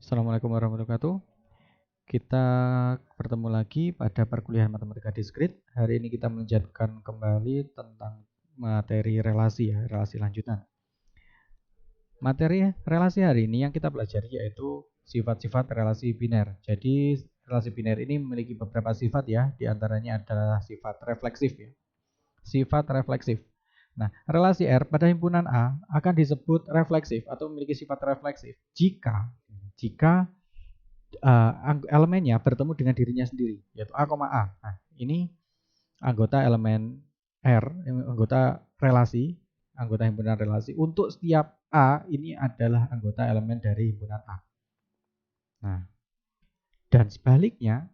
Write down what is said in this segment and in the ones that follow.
Assalamualaikum warahmatullahi wabarakatuh. Kita bertemu lagi pada perkuliahan matematika diskrit. Hari ini kita melanjutkan kembali tentang materi relasi ya, relasi lanjutan. Materi relasi hari ini yang kita pelajari yaitu sifat-sifat relasi biner. Jadi relasi biner ini memiliki beberapa sifat ya, diantaranya adalah sifat refleksif ya. Sifat refleksif. Nah, relasi R pada himpunan A akan disebut refleksif atau memiliki sifat refleksif jika elemennya bertemu dengan dirinya sendiri, yaitu A, A. Nah, ini anggota elemen R, anggota himpunan relasi. Untuk setiap A ini adalah anggota elemen dari himpunan A. Nah, dan sebaliknya,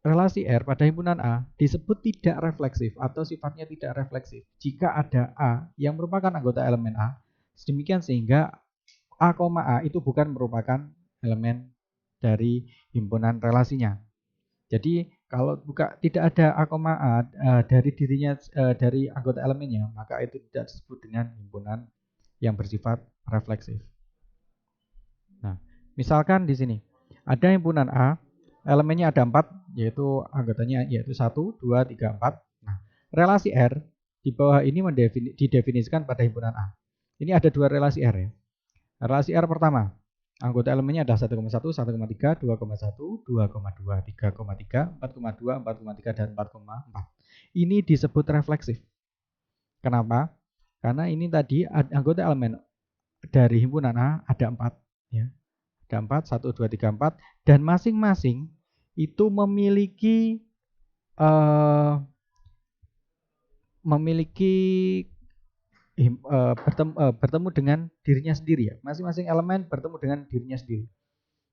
relasi R pada himpunan A disebut tidak refleksif atau sifatnya tidak refleksif jika ada A yang merupakan anggota elemen A, sedemikian sehingga A, A itu bukan merupakan elemen dari himpunan relasinya. Jadi kalau tidak ada A, dari dirinya dari anggota elemennya, maka itu tidak disebut dengan himpunan yang bersifat refleksif. Nah, misalkan di sini ada himpunan A, elemennya ada 4, yaitu anggotanya yaitu 1, 2, 3, 4. Nah, relasi R di bawah ini didefinisikan pada himpunan A. Ini ada dua relasi R ya. Relasi R pertama, anggota elemennya ada 1,1, 1,3, 2,1, 2,2, 3,3, 4,2, 4,3, dan 4,4. Ini disebut refleksif. Kenapa? Karena ini tadi anggota elemen dari himpunan A ada 4. Ya. Ada 4, 1, 2, 3, 4. Dan masing-masing itu memiliki bertemu dengan dirinya sendiri ya. Masing-masing elemen bertemu dengan dirinya sendiri.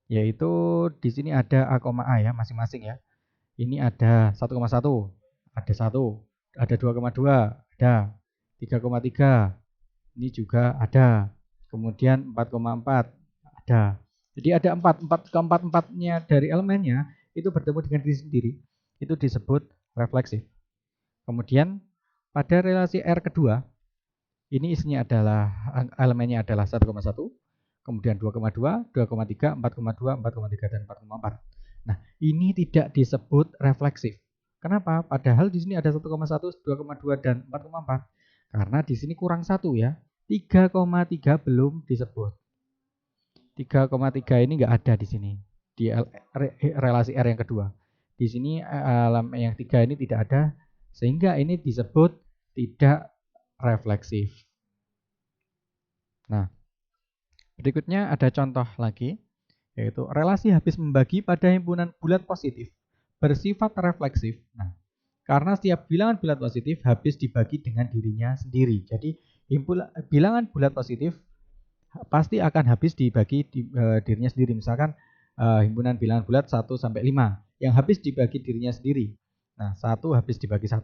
Yaitu di sini ada A, A ya masing-masing ya. Ini ada 1,1, ada 1, ada 2,2, ada 3,3. Ini juga ada. Kemudian 4,4 ada. Jadi ada 4, keempat-empatnya dari elemennya itu bertemu dengan diri sendiri. Itu disebut refleksif. Kemudian pada relasi R kedua, ini isinya adalah elemennya adalah 1,1, kemudian 2,2, 2,3, 4,2, 4,3 dan 4,4. Nah, ini tidak disebut refleksif. Kenapa? Padahal di sini ada 1,1, 2,2 dan 4,4. Karena di sini kurang 1 ya. 3,3 belum disebut. 3,3 ini enggak ada di sini di relasi R yang kedua. Di sini yang 3 ini tidak ada sehingga ini disebut tidak refleksif. Nah, berikutnya ada contoh lagi, yaitu relasi habis membagi pada himpunan bulat positif bersifat refleksif. Nah, karena setiap bilangan bulat positif habis dibagi dengan dirinya sendiri. Jadi, bilangan bulat positif pasti akan habis dibagi dirinya sendiri. Misalkan himpunan bilangan bulat 1 sampai 5 yang habis dibagi dirinya sendiri. Nah, 1 habis dibagi 1,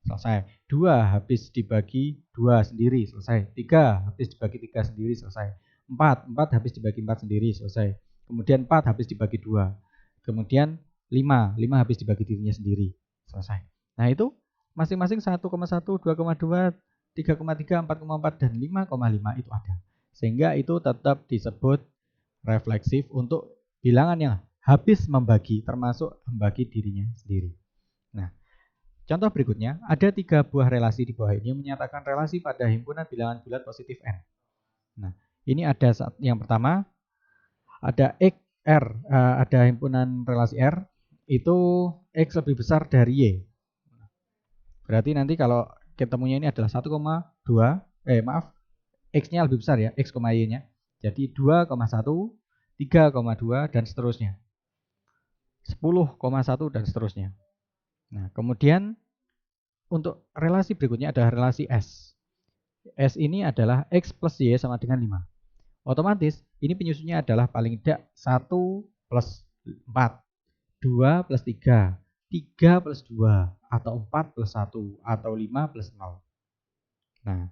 selesai. 2 habis dibagi 2 sendiri, selesai. 3 habis dibagi 3 sendiri, selesai. 4 habis dibagi 4 sendiri, selesai. Kemudian 4 habis dibagi 2. Kemudian 5 habis dibagi dirinya sendiri, selesai. Nah, itu masing-masing 1,1, 2,2, 3,3, 4,4 dan 5,5 itu ada. Sehingga itu tetap disebut refleksif untuk bilangan yang habis membagi, termasuk membagi dirinya sendiri. Nah, contoh berikutnya, ada 3 buah relasi di bawah ini yang menyatakan relasi pada himpunan bilangan bulat positif N. Nah, ini ada yang pertama, ada X R, ada himpunan relasi R, itu X lebih besar dari Y. Berarti nanti kalau ketemunya ini adalah 1,2, X-nya lebih besar ya, X, Y-nya. Jadi 2,1, 3,2 dan seterusnya. 10,1 dan seterusnya. Nah, kemudian untuk relasi berikutnya adalah relasi S. S ini adalah X plus Y sama dengan 5. Otomatis ini penyusunnya adalah paling tidak 1 plus 4, 2 plus 3, 3 plus 2, atau 4 plus 1, atau 5 plus 0. Nah,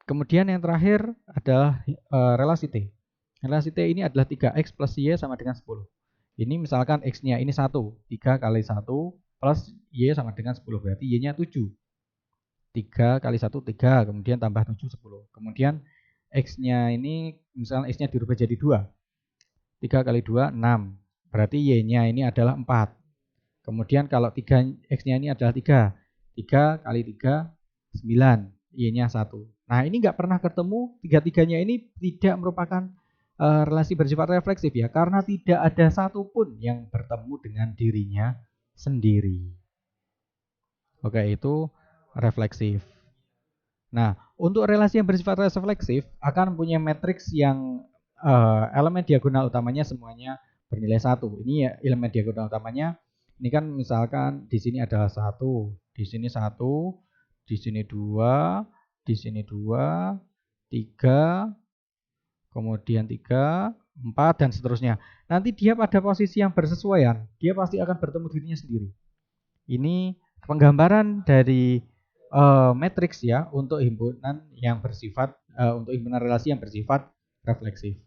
kemudian yang terakhir adalah relasi T. Relasi T ini adalah 3X plus Y sama dengan 10. Ini misalkan X-nya ini 1, 3 kali 1 plus Y sama dengan 10. Berarti Y-nya 7. 3 kali 1, 3. Kemudian tambah 7, 10. Kemudian X-nya ini, misalnya X-nya dirubah jadi 2. 3 kali 2, 6. Berarti Y-nya ini adalah 4. Kemudian kalau 3 X-nya ini adalah 3. 3 kali 3, 9. Y-nya 1. Nah, ini nggak pernah ketemu, tiga-tiganya ini tidak merupakan relasi bersifat refleksif ya, karena tidak ada satupun yang bertemu dengan dirinya sendiri. Oke, itu refleksif. Nah, untuk relasi yang bersifat refleksif akan punya matriks yang elemen diagonal utamanya semuanya bernilai 1. Ini ya elemen diagonal utamanya. Ini kan misalkan di sini adalah 1, di sini 1, di sini 2, di sini 2, 3, kemudian 3, 4 dan seterusnya. Nanti dia pada posisi yang bersesuaian, dia pasti akan bertemu dirinya sendiri. Ini penggambaran dari matriks ya untuk himpunan yang bersifat untuk himpunan relasi yang bersifat refleksif.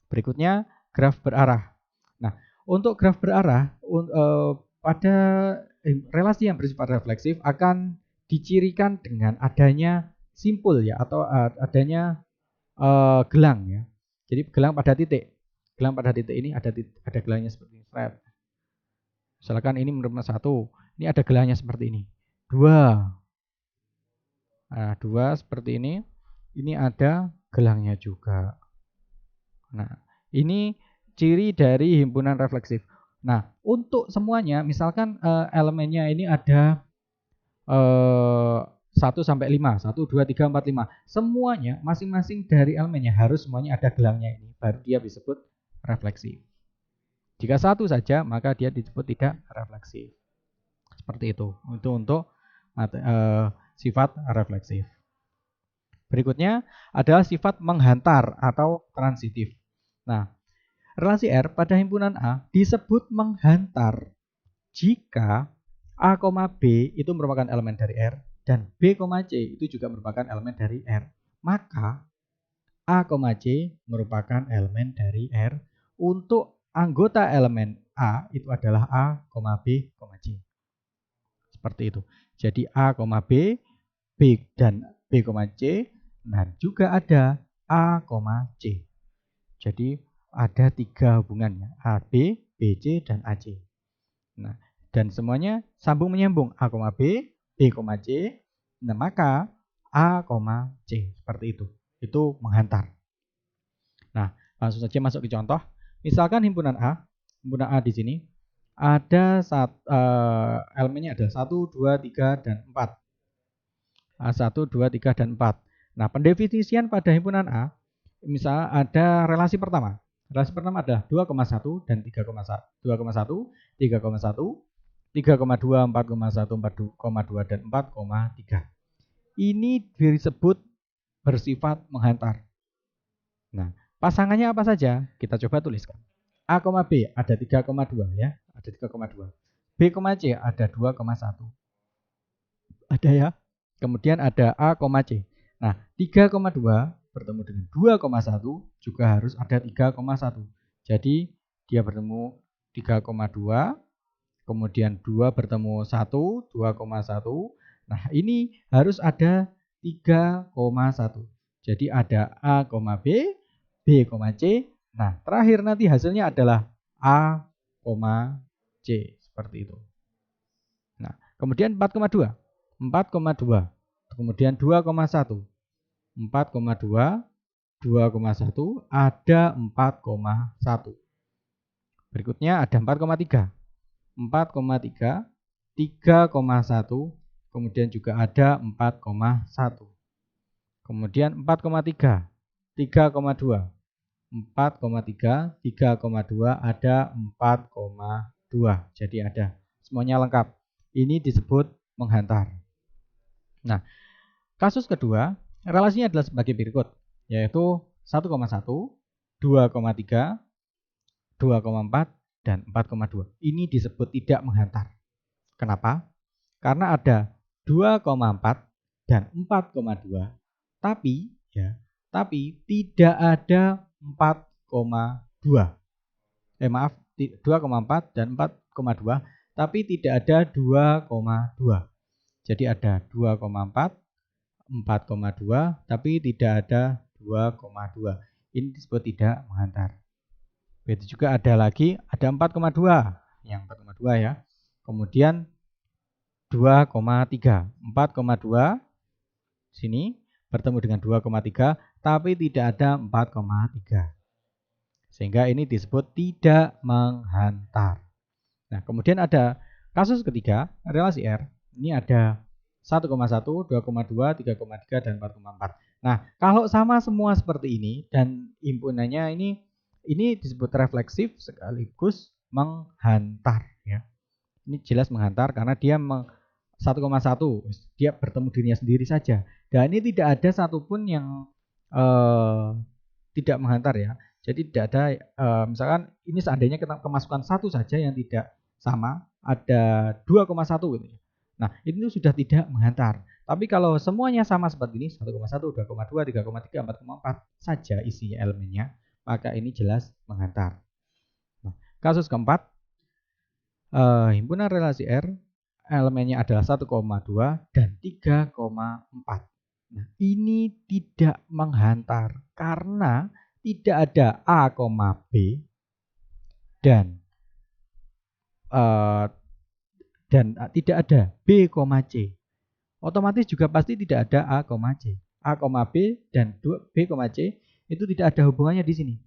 Berikutnya graf berarah. Nah, untuk graf berarah pada relasi yang bersifat refleksif akan dicirikan dengan adanya simpul ya atau adanya gelang ya. Jadi gelang pada titik. Gelang pada titik ini ada gelangnya seperti ini. Misalkan ini merupakan 1. Ini ada gelangnya seperti ini. 2. Nah, 2 seperti ini. Ini ada gelangnya juga. Nah, ini ciri dari himpunan refleksif. Nah, untuk semuanya, misalkan elemennya ini ada 1 sampai 5. 1, 2, 3, 4, 5. Semuanya, masing-masing dari elemennya harus semuanya ada gelangnya ini. Baru dia disebut refleksif. Jika satu saja, maka dia disebut tidak refleksif. Seperti itu. Itu untuk sifat refleksif. Berikutnya adalah sifat menghantar atau transitif. Nah, relasi R pada himpunan A disebut menghantar jika A, B itu merupakan elemen dari R dan B, C itu juga merupakan elemen dari R. Maka A, C merupakan elemen dari R. Untuk anggota elemen A itu adalah A, B, C. Seperti itu. Jadi A, B, B dan B, C. Nah, juga ada A, C. Jadi ada 3 hubungannya, AB, BC, dan AC. Nah, dan semuanya sambung menyambung A, B, B, C. Nah, maka A, C. Seperti itu. Itu menghantar. Nah, langsung saja masuk ke contoh. Misalkan himpunan A di sini ada elemennya ada 1, 2, 3, dan 4. 1, 2, 3, dan 4. Nah, pendefinisian pada himpunan A, misalnya ada relasi pertama. Relasi pertama adalah 2,1 dan 3,1. 2,1, 3,1, 3,2, 4,1, 4,2, dan 4,3. Ini disebut bersifat menghantar. Nah, pasangannya apa saja? Kita coba tuliskan. A, B ada 3,2 ya. Ada 3,2. B, C ada 2,1. Ada ya. Kemudian ada A, C. Nah, 3,2 bertemu dengan 2,1 juga harus ada 3,1. Jadi dia bertemu 3,2, kemudian 2 bertemu 1, 2,1. Nah, ini harus ada 3,1. Jadi ada A, B, B, C. Nah, terakhir nanti hasilnya adalah A, C. Seperti itu. Nah, kemudian 4,2. 4,2. Kemudian 2,1. 4,2, 2,1, ada 4,1. Berikutnya ada 4,3. 4,3, 3,1, kemudian juga ada 4,1. Kemudian 4,3, 3,2. 4,3, 3,2, ada 4,2. Jadi ada semuanya lengkap. Ini disebut menghantar. Nah, kasus kedua, relasinya adalah sebagai berikut, yaitu 1,1, 2,3, 2,4, dan 4,2. Ini disebut tidak menghantar. Kenapa? Karena ada 2,4 dan 4,2, tapi tidak ada 4,2. 2,4 dan 4,2, tapi tidak ada 2,2. Jadi ada 2,4, 4,2, tapi tidak ada 2,2. Ini disebut tidak menghantar. Begitu juga ada lagi, ada 4,2. Yang 4,2 ya. Kemudian 2,3. 4,2 sini bertemu dengan 2,3, tapi tidak ada 4,3. Sehingga ini disebut tidak menghantar. Nah, kemudian ada kasus ketiga, relasi R. Ini ada 1,1, 2,2, 3,3, dan 4,4. Nah, kalau sama semua seperti ini dan himpunannya ini disebut refleksif sekaligus menghantar ya. Ini jelas menghantar karena dia 1,1 dia bertemu dirinya sendiri saja. Dan ini tidak ada satupun yang tidak menghantar ya. Jadi tidak ada misalkan ini seandainya kita kemasukan satu saja yang tidak sama, ada 2,1 gitu. Nah, itu sudah tidak menghantar. Tapi kalau semuanya sama seperti ini 1,1, 2,2, 3,3, 4,4 saja isinya elemennya, maka ini jelas menghantar. Nah, kasus keempat, himpunan relasi R elemennya adalah 1,2 dan 3,4. Nah, ini tidak menghantar karena tidak ada A, B dan tidak ada B, C. Otomatis juga pasti tidak ada A, C. A, B dan B, C itu tidak ada hubungannya di sini.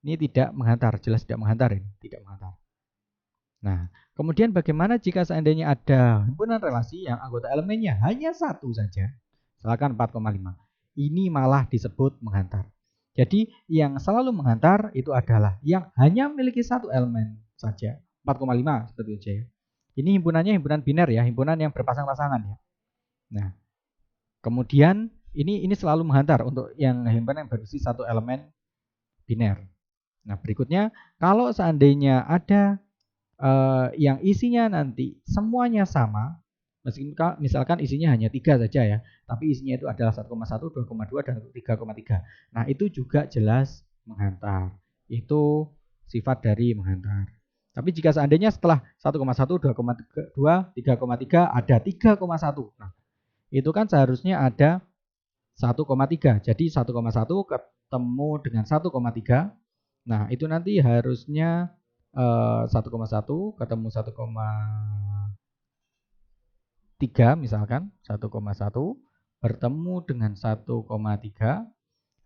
Ini tidak menghantar, jelas tidak menghantar ini, tidak menghantar. Nah, kemudian bagaimana jika seandainya ada himpunan relasi yang anggota elemennya hanya satu saja, misalkan 4,5. Ini malah disebut menghantar. Jadi yang selalu menghantar itu adalah yang hanya memiliki satu elemen saja, 4,5 seperti itu ya. Ini himpunannya himpunan biner ya, himpunan yang berpasang-pasangan ya. Nah, kemudian ini selalu menghantar untuk yang himpunan yang berisi satu elemen biner. Nah, berikutnya kalau seandainya ada yang isinya nanti semuanya sama, misalkan isinya hanya 3 saja ya, tapi isinya itu adalah 1,1, 2,2 dan 3,3. Nah, itu juga jelas menghantar. Itu sifat dari menghantar. Tapi jika seandainya setelah 1,1, 2,2, 3,3 ada 3,1. Nah, itu kan seharusnya ada 1,3. Jadi 1,1 ketemu dengan 1,3. Nah, itu nanti harusnya 1,1 ketemu 1,3 misalkan 1,1 bertemu dengan 1,3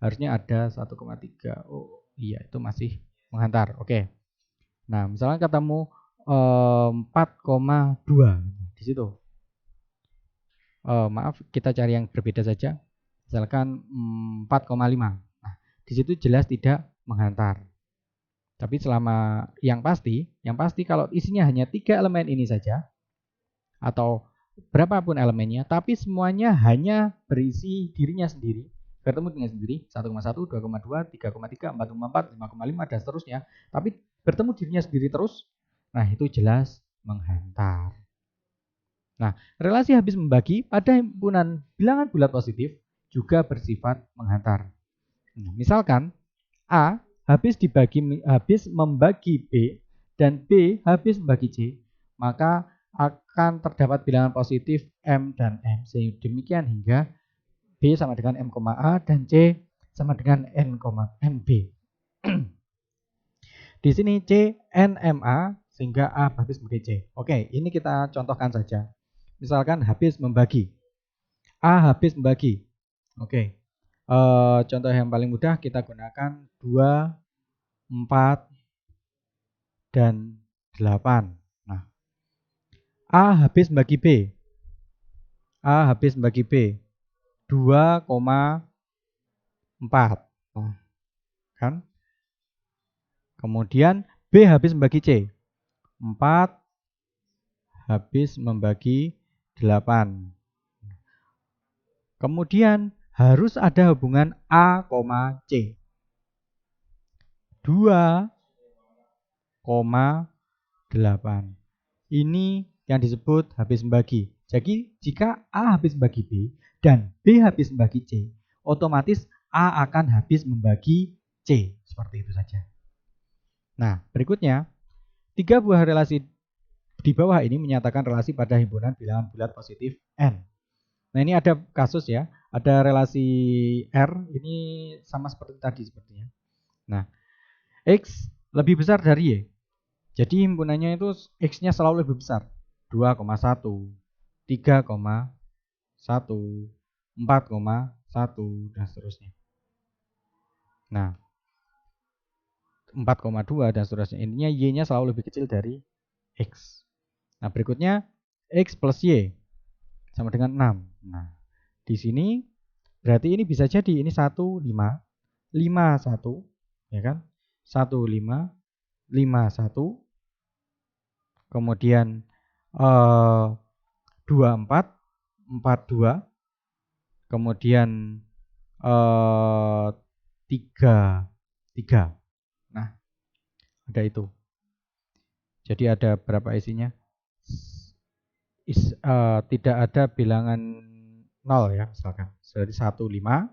harusnya ada 1,3. Oh iya, itu masih menghantar. Oke. Nah, misalkan ketemu 4,2 di situ. Maaf, kita cari yang berbeda saja. Misalkan 4,5. Nah, di situ jelas tidak menghantar. Tapi selama yang pasti kalau isinya hanya 3 elemen ini saja atau berapapun elemennya, tapi semuanya hanya berisi dirinya sendiri, bertemu dengan sendiri, 1,1, 2,2, 3,3, 4,4, 5,5 dan seterusnya, tapi bertemu dirinya sendiri terus, nah itu jelas menghantar. Nah, relasi habis membagi pada himpunan bilangan bulat positif juga bersifat menghantar. Nah, misalkan A habis membagi B dan B habis membagi C, maka akan terdapat bilangan positif M dan M. Sehingga demikian hingga B sama dengan M, A dan C sama dengan N, B. Di sini C N M A sehingga A habis membagi C. Oke, ini kita contohkan saja. Misalkan habis membagi. A habis membagi. Oke. Contoh yang paling mudah kita gunakan 2, 4, dan 8. Nah, A habis membagi B. A habis membagi B 2,4. Nah, kan? Kemudian B habis membagi C. 4 habis membagi 8. Kemudian harus ada hubungan A, C. 2,8. Ini yang disebut habis membagi. Jadi jika A habis membagi B dan B habis membagi C, otomatis A akan habis membagi C. Seperti itu saja. Nah, berikutnya 3 buah relasi di bawah ini menyatakan relasi pada himpunan bilangan bulat positif N. Nah, ini ada kasus ya. ada relasi R ini sama seperti tadi sepertinya. Nah, X lebih besar dari Y. Jadi himpunannya itu X-nya selalu lebih besar. 2,1, 3,1, 4,1 dan seterusnya. Nah, 4,2 dan seterusnya. Intinya Y-nya selalu lebih kecil dari X. Nah, berikutnya X plus Y sama dengan 6. Nah, di sini berarti ini bisa jadi ini 1, 5, 5, 1, ya kan? 1, 5, 5, 1, kemudian 2, 4, 4, 2, kemudian 3, 3. Nah, ada itu. Jadi ada berapa isinya? Tidak ada bilangan 0 ya, misalkan. Jadi 1, 5,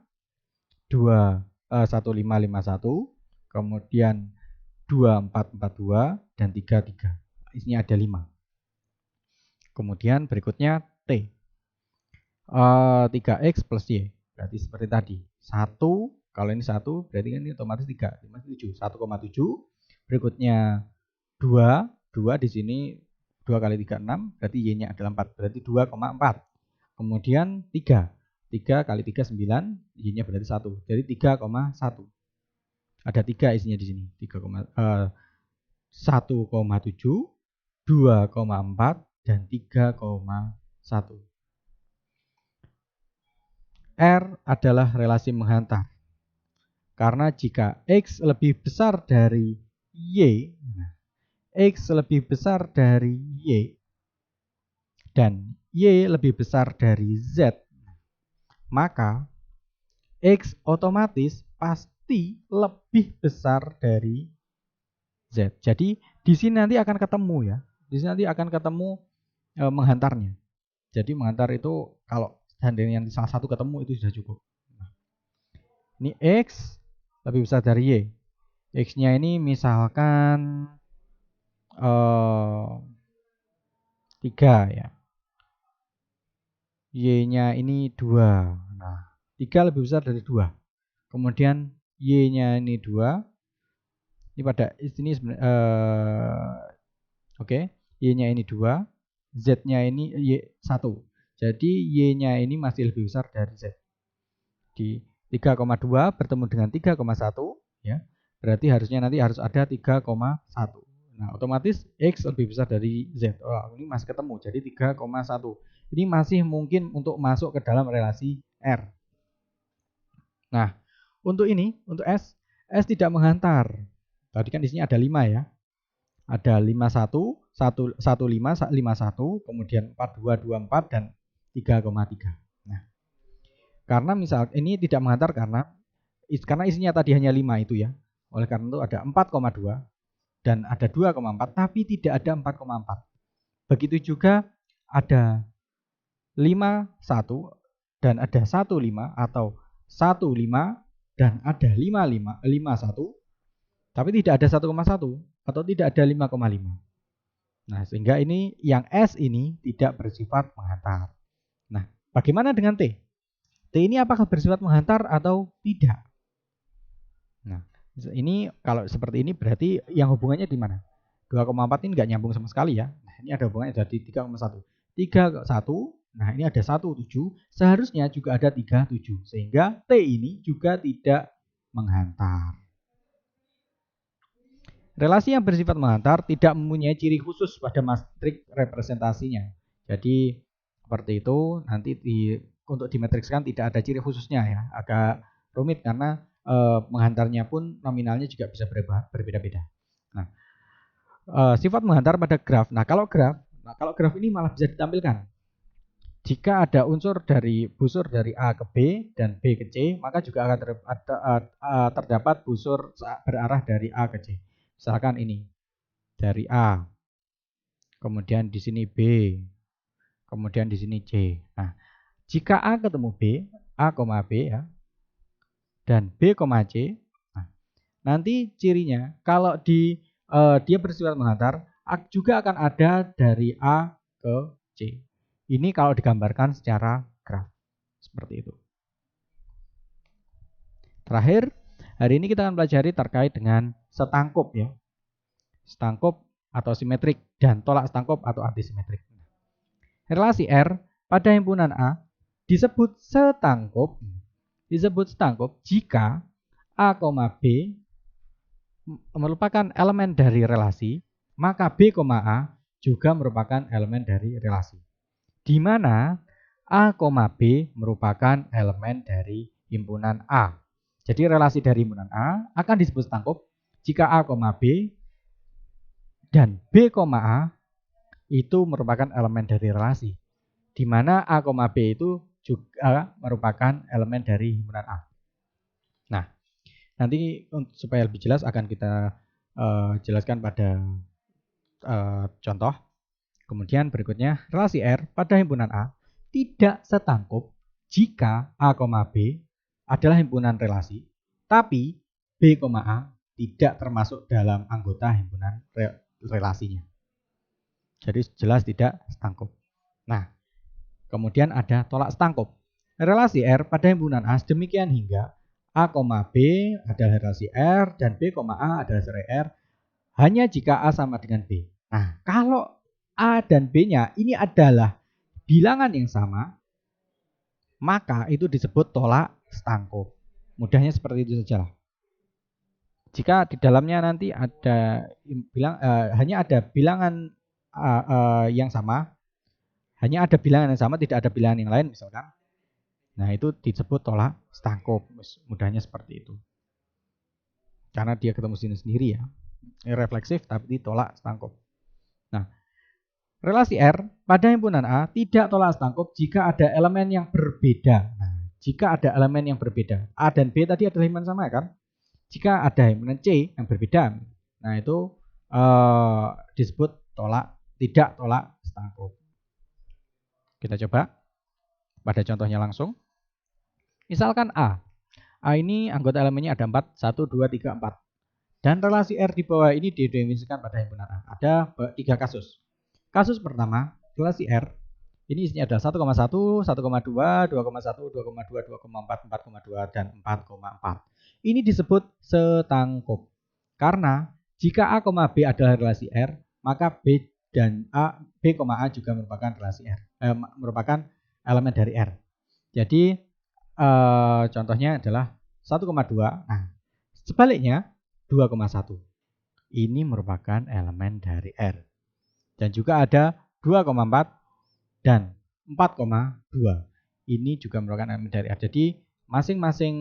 2, 1, 5, 5, 1, kemudian 2, 4, 4, 2, dan 3, 3. Isinya ada 5. Kemudian berikutnya T. 3X plus Y. Berarti seperti tadi. 1, kalau ini 1, berarti kan ini otomatis 3. 5, 7. 1,7. Berikutnya 2. 2 di sini 2 kali 3, 6. Berarti Y-nya adalah 4. Berarti 2,4. Kemudian 3. 3 kali 3, 9. Y-nya berarti 1. Jadi 3,1. Ada 3 isinya di sini. 1,7, 2,4, dan 3,1. R adalah relasi menghantar. Karena jika X lebih besar dari Y, X lebih besar dari Y, dan Y lebih besar dari Z, maka X otomatis pasti lebih besar dari Z. Jadi di sini nanti akan ketemu ya. Di sini nanti akan ketemu menghantarnya. Jadi menghantar itu kalau seandainya yang salah satu ketemu itu sudah cukup. Ini X lebih besar dari Y. X-nya ini misalkan 3 ya. Y-nya ini 2. Nah, 3 lebih besar dari 2. Kemudian Y-nya ini 2. Ini pada sini oke. Y-nya ini 2. Z-nya ini 1. Jadi Y-nya ini masih lebih besar dari Z. Di 3,2 bertemu dengan 3,1 ya. Berarti harusnya nanti harus ada 3,1. Nah, otomatis X lebih besar dari Z. Oh, ini masih ketemu. Jadi 3,1. Ini masih mungkin untuk masuk ke dalam relasi R. Nah, untuk ini, untuk S tidak menghantar. Tadi kan di sini ada 5 ya. Ada 51, 15, 51, kemudian 42, 24, dan 3,3. Nah, karena misal ini tidak menghantar karena isinya tadi hanya 5 itu ya. Oleh karena itu ada 4,2 dan ada 2,4 tapi tidak ada 4,4. Begitu juga ada 51 dan ada 15 atau 15 dan ada 51 tapi tidak ada 1,1 atau tidak ada 5,5. Nah, sehingga ini yang S ini tidak bersifat menghantar. Nah, bagaimana dengan T? T ini apakah bersifat menghantar atau tidak? Nah, ini kalau seperti ini berarti yang hubungannya di mana? 2,4 ini nggak nyambung sama sekali ya. Nah, ini ada hubungannya jadi 3,1. 3,1, nah ini ada 1,7, seharusnya juga ada 3,7. Sehingga T ini juga tidak menghantar. Relasi yang bersifat menghantar tidak mempunyai ciri khusus pada matriks representasinya. Jadi seperti itu nanti untuk dimatrikskan tidak ada ciri khususnya ya. Agak rumit karena menghantarnya pun nominalnya juga bisa berbeda-beda. Nah, sifat menghantar pada graf. Nah, kalau graf ini malah bisa ditampilkan. Jika ada busur dari A ke B dan B ke C, maka juga akan terdapat busur berarah dari A ke C. Misalkan ini dari A, kemudian di sini B, kemudian di sini C. Nah, jika A ketemu B, A, B ya, dan B, C, nah, nanti cirinya kalau dia bersifat menghantar, juga akan ada dari A ke C. Ini kalau digambarkan secara graf seperti itu. Terakhir, hari ini kita akan pelajari terkait dengan setangkup ya. Setangkup atau simetrik dan tolak setangkup atau antisimetrik. Relasi R pada himpunan A disebut setangkup jika A, B merupakan elemen dari relasi, maka B, A juga merupakan elemen dari relasi. Di mana A, B merupakan elemen dari himpunan A. Jadi relasi dari himpunan A akan disebut setangkup jika A, B dan B, A itu merupakan elemen dari relasi. Di mana A, B itu juga merupakan elemen dari himpunan A. Nah, nanti supaya lebih jelas akan kita jelaskan pada contoh. Kemudian berikutnya, relasi R pada himpunan A tidak setangkup jika A, B adalah himpunan relasi, tapi B, A tidak termasuk dalam anggota himpunan relasinya. Jadi jelas tidak setangkup. Nah, kemudian ada tolak setangkup. Relasi R pada himpunan A demikian hingga A, B adalah relasi R dan B, A adalah relasi R hanya jika A sama dengan B. Nah, kalau A dan B-nya ini adalah bilangan yang sama, maka itu disebut tolak setangkup. Mudahnya seperti itu saja. Jika di dalamnya nanti ada hanya ada bilangan yang sama, tidak ada bilangan yang lain misalkan. Nah, itu disebut tolak setangkup. Mudahnya seperti itu. Karena dia ketemu sini sendiri ya. Refleksif tapi ditolak setangkup. Nah, relasi R pada himpunan A tidak tolak setangkup jika ada elemen yang berbeda. Nah, jika ada elemen yang berbeda, A dan B tadi adalah himpunan sama kan? Jika ada himpunan C yang berbeda, nah itu disebut tidak tolak setangkup. Kita coba pada contohnya langsung. Misalkan A ini anggota elemennya ada 4, 1, 2, 3, 4. Dan relasi R di bawah ini didefinisikan pada himpunan A. Ada 3 kasus. Kasus pertama, relasi R ini isinya adalah 1,1, 1,2, 2,1, 2,2, 2,4, 4,2 dan 4,4. Ini disebut setangkup. Karena jika A, B adalah relasi R, maka B, A juga merupakan relasi R, merupakan elemen dari R. Jadi contohnya adalah 1,2. Nah, sebaliknya 2,1. Ini merupakan elemen dari R. Dan juga ada 2,4 dan 4,2. Ini juga merupakan elemen dari R. Jadi masing-masing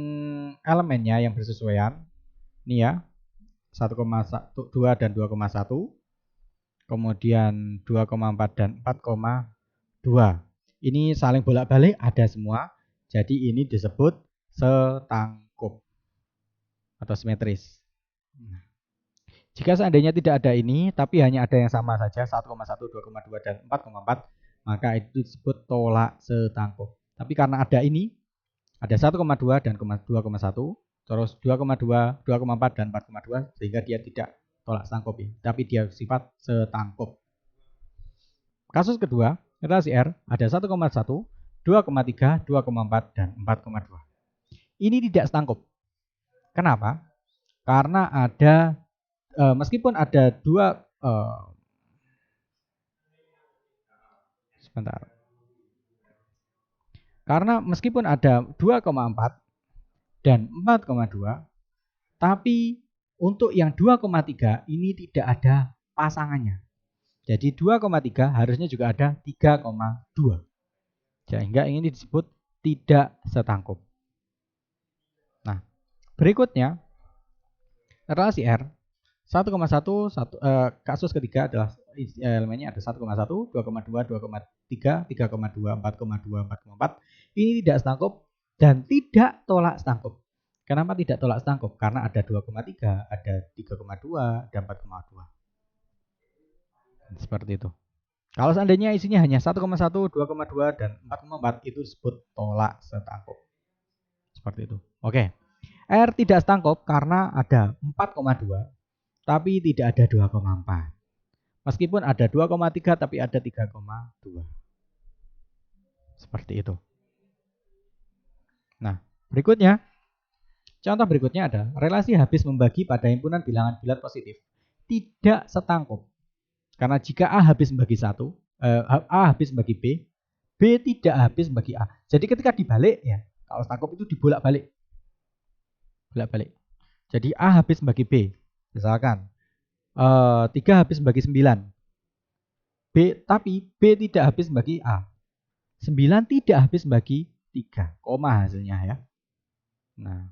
elemennya yang bersesuaian. Ini ya. 1,2 dan 2,1. Kemudian 2,4 dan 4,2. Ini saling bolak-balik ada semua. Jadi ini disebut setangkup atau simetris. Jika seandainya tidak ada ini, tapi hanya ada yang sama saja 1,1, 2,2 dan 4,4, maka itu disebut tolak setangkup. Tapi karena ada ini, ada 1,2 dan 2,1, terus 2,2, 2,4 dan 4,2, sehingga dia tidak tolak setangkup ya, tapi dia sifat setangkup. Kasus kedua, relasi R ada 1,1, 2,3, 2,4 dan 4,2. Ini tidak setangkup. Kenapa? Karena ada meskipun ada dua Karena meskipun ada 2,4 dan 4,2, tapi untuk yang 2,3 ini tidak ada pasangannya. Jadi 2,3 harusnya juga ada 3,2. Sehingga ini disebut tidak setangkup. Nah, berikutnya relasi R 1,1 kasus ketiga adalah elemennya ada 1,1, 2,2, 2,3, 3,2, 4,2, 4,4. Ini tidak setangkup dan tidak tolak setangkup. Kenapa tidak tolak setangkup? Karena ada 2,3, ada 3,2, dan 4,2. Seperti itu. Kalau seandainya isinya hanya 1,1, 2,2 dan 4,4 itu disebut tolak setangkup. Seperti itu. Oke. R tidak setangkup karena ada 4,2 tapi tidak ada 2,4. Meskipun ada 2,3 tapi ada 3,2. Seperti itu. Nah, berikutnya Contoh berikutnya ada relasi habis membagi pada himpunan bilangan bulat positif tidak setangkup. Karena jika A habis membagi A habis membagi B tidak habis membagi A. Jadi ketika dibalik ya, kalau setangkup itu dibolak-balik. Bolak-balik. Jadi A habis membagi B. Misalkan 3 habis membagi 9. Tapi B tidak habis membagi A. 9 tidak habis membagi 3, koma hasilnya ya. Nah,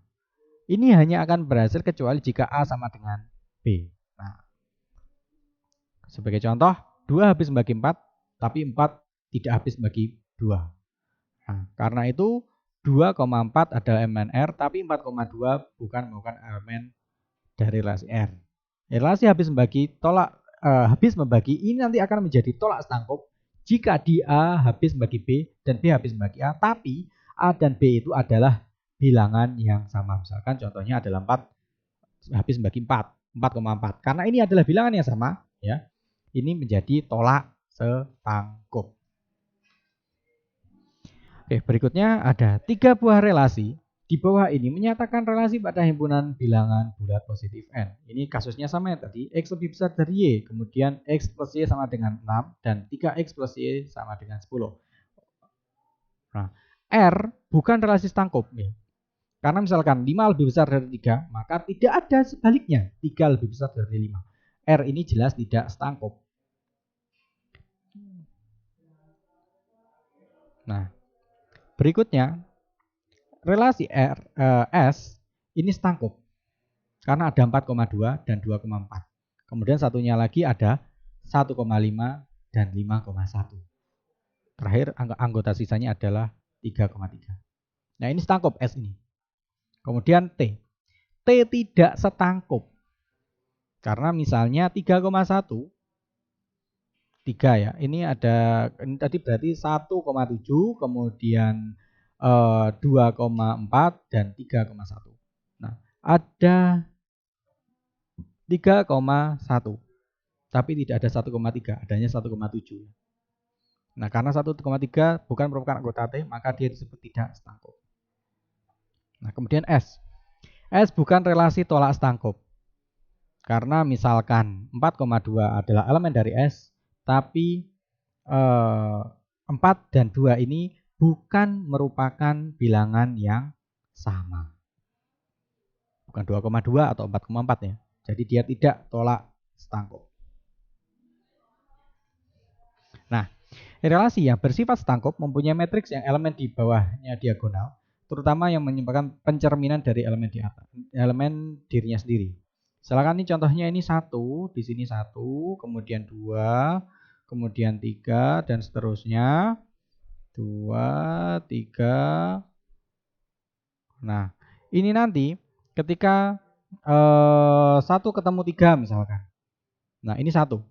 ini hanya akan berhasil kecuali jika A sama dengan B. Nah, sebagai contoh, 2 habis membagi 4, tapi 4 tidak habis membagi 2. Nah, karena itu 2,4 adalah elemen R, tapi 4,2 bukan merupakan elemen dari relasi R. Relasi habis membagi ini nanti akan menjadi tolak setangkup jika di A habis membagi B dan B habis membagi A, tapi A dan B itu adalah bilangan yang sama. Misalkan contohnya adalah 4 habis membagi 4,4. Karena ini adalah bilangan yang sama, ya. Ini menjadi tolak setangkup. Oke, berikutnya ada 3 buah relasi. Di bawah ini menyatakan relasi pada himpunan bilangan bulat positif N. Ini kasusnya sama yang tadi, X lebih besar dari Y, kemudian X plus Y sama dengan 6, dan 3X plus Y sama dengan 10. Nah, R bukan relasi setangkup. Ya. Karena misalkan 5 lebih besar dari 3, maka tidak ada sebaliknya, 3 lebih besar dari 5. R ini jelas tidak setangkup. Nah, berikutnya, relasi S ini setangkup karena ada 4,2 dan 2,4. Kemudian satunya lagi ada 1,5 dan 5,1. Terakhir anggota sisanya adalah 3,3. Nah, ini setangkup S ini. Kemudian T. T tidak setangkup. Karena misalnya 3,1 3 ya. Ini tadi berarti 1,7 kemudian 2,4 dan 3,1. Nah, ada 3,1. Tapi tidak ada 1,3, adanya 1,7. Nah, karena 1,3 bukan merupakan anggota T, maka dia disebut tidak setangkup. Nah, kemudian S. S bukan relasi tolak setangkup. Karena misalkan 4,2 adalah elemen dari S, tapi 4 dan 2 ini bukan merupakan bilangan yang sama. Bukan 2,2 atau 4,4 ya. Jadi dia tidak tolak setangkup. Nah, relasi yang bersifat setangkup mempunyai matriks yang elemen di bawahnya diagonal, terutama yang menyimpan pencerminan dari elemen di atas, elemen dirinya sendiri. Misalkan ini contohnya ini 1, di sini 1, kemudian 2, kemudian 3 dan seterusnya. 2, 3. Nah, ini nanti ketika 1 ketemu 3 misalkan. Nah, ini 1.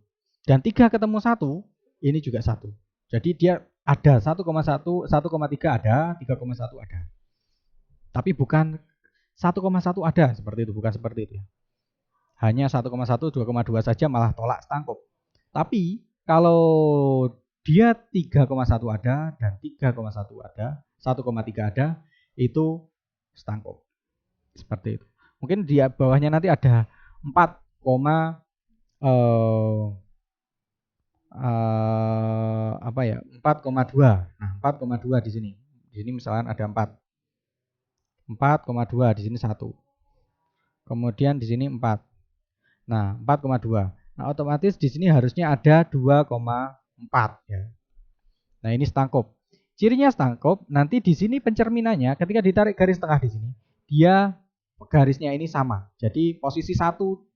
Dan 3 ketemu 1, ini juga 1. Jadi dia ada 1,1, 1,3 ada, 3,1 ada. Tapi bukan 1,1 ada, seperti itu, bukan seperti itu ya. Hanya 1,1, 2,2 saja malah tolak setangkup. Tapi kalau dia 3,1 ada dan 3,1 ada, 1,3 ada, itu setangkup. Seperti itu. Mungkin di bawahnya nanti ada 4, 4,2. Nah, 4,2 di sini. Di sini misalkan ada 4. 4,2 di sini 1. Kemudian di sini 4. Nah, 4,2. Nah, otomatis di sini harusnya ada 2,4 ya. Nah, ini setangkup. Cirinya setangkup, nanti di sini pencerminannya ketika ditarik garis tengah di sini, dia garisnya ini sama. Jadi posisi 1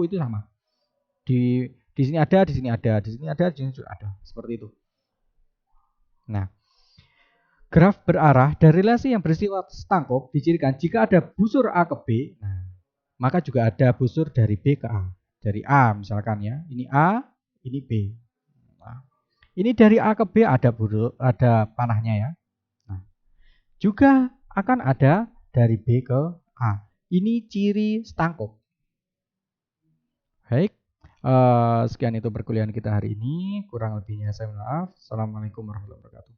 itu sama. Di sini ada, di sini ada, di sini ada, di sini juga ada. Seperti itu. Nah, graf berarah dari relasi yang bersifat setangkup dicirikan jika ada busur A ke B, nah, maka juga ada busur dari B ke A. Dari A misalkan ya, ini A, ini B. Nah, ini dari A ke B ada panahnya ya. Nah, juga akan ada dari B ke A. Ini ciri setangkup. Baik, sekian itu perkuliahan kita hari ini. Kurang lebihnya saya mohon maaf. Assalamualaikum warahmatullahi wabarakatuh.